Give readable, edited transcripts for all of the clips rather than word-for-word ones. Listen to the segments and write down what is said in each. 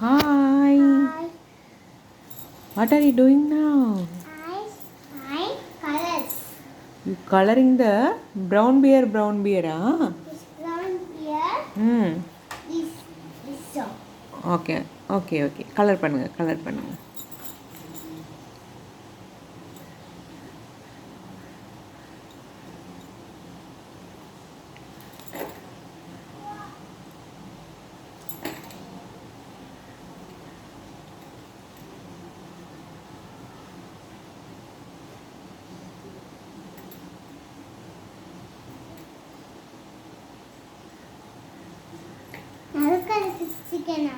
Hi. Hi. What are you doing now? I colors. You coloring the brown bear, ah? This brown bear. Hmm. This song. Okay. Okay. Color பண்ணுங்க. நறுக்கறது சிக்கனா?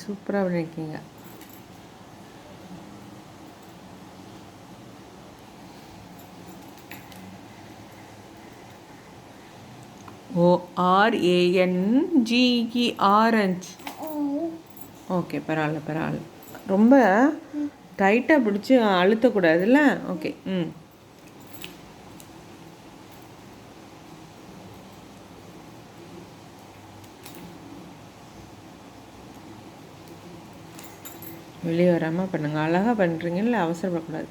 சூப்பரா பண்ணிருக்கீங்க. ORANGE orange. Okay பரவாயில்ல. ரொம்ப டைட்டாக பிடிச்சி அழுத்தக்கூடாதுல்ல? Okay. வெளியே வராமல் பண்ணுங்கள். அழகாக பண்ணுறீங்கல்ல, அவசரப்படக்கூடாது.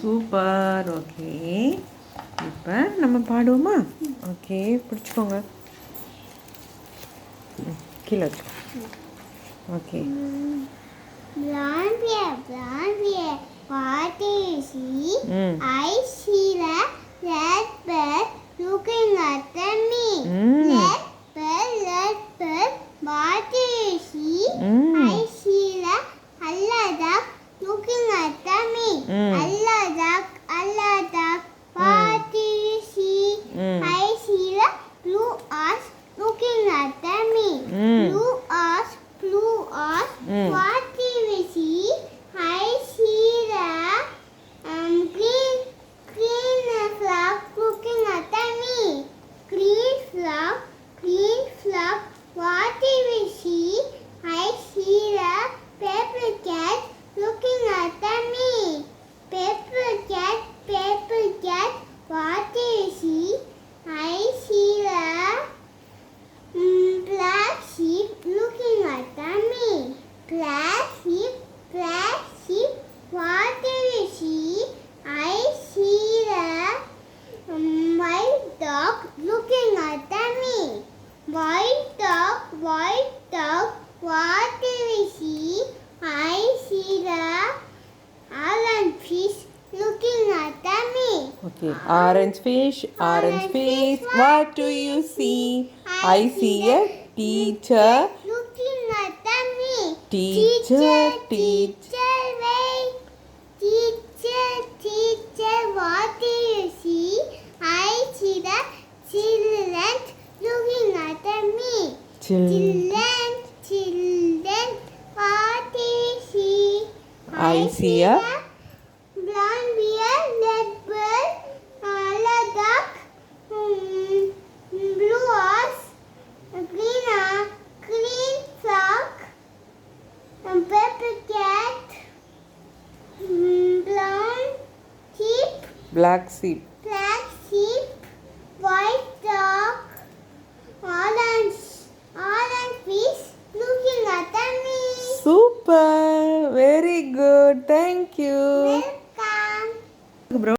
சூப்பர். ஓகே, இப்போ நம்ம பாடுவோமா? ஓகே, பிடிச்சிக்கோங்க. கீழே வச்சுக்கோ. Okay. Brown bear, what do you see? I see the red bird looking at me. Red bird, what do you see? I see the yellow duck looking at me. Yellow duck, what do you see? I see the blue horse looking at me. Blue horse, what do you see? I see the green frog looking at me. Green frog, what do you see? I see the paper cat looking at me. Paper cat, what do you see? I see the black sheep looking at me. Black sheep, what do you see? I see the white dog looking at me. White dog, what do you see? I see the orange fish looking at me. Okay, orange fish, what do you see? I see a teacher looking at me. Teacher, wait. Teacher, what do you see? I see the children looking at me. Children, what do you see? I see a brown bear, red bird, yellow duck, blue horse, green frog, purple cat, brown sheep, black sheep.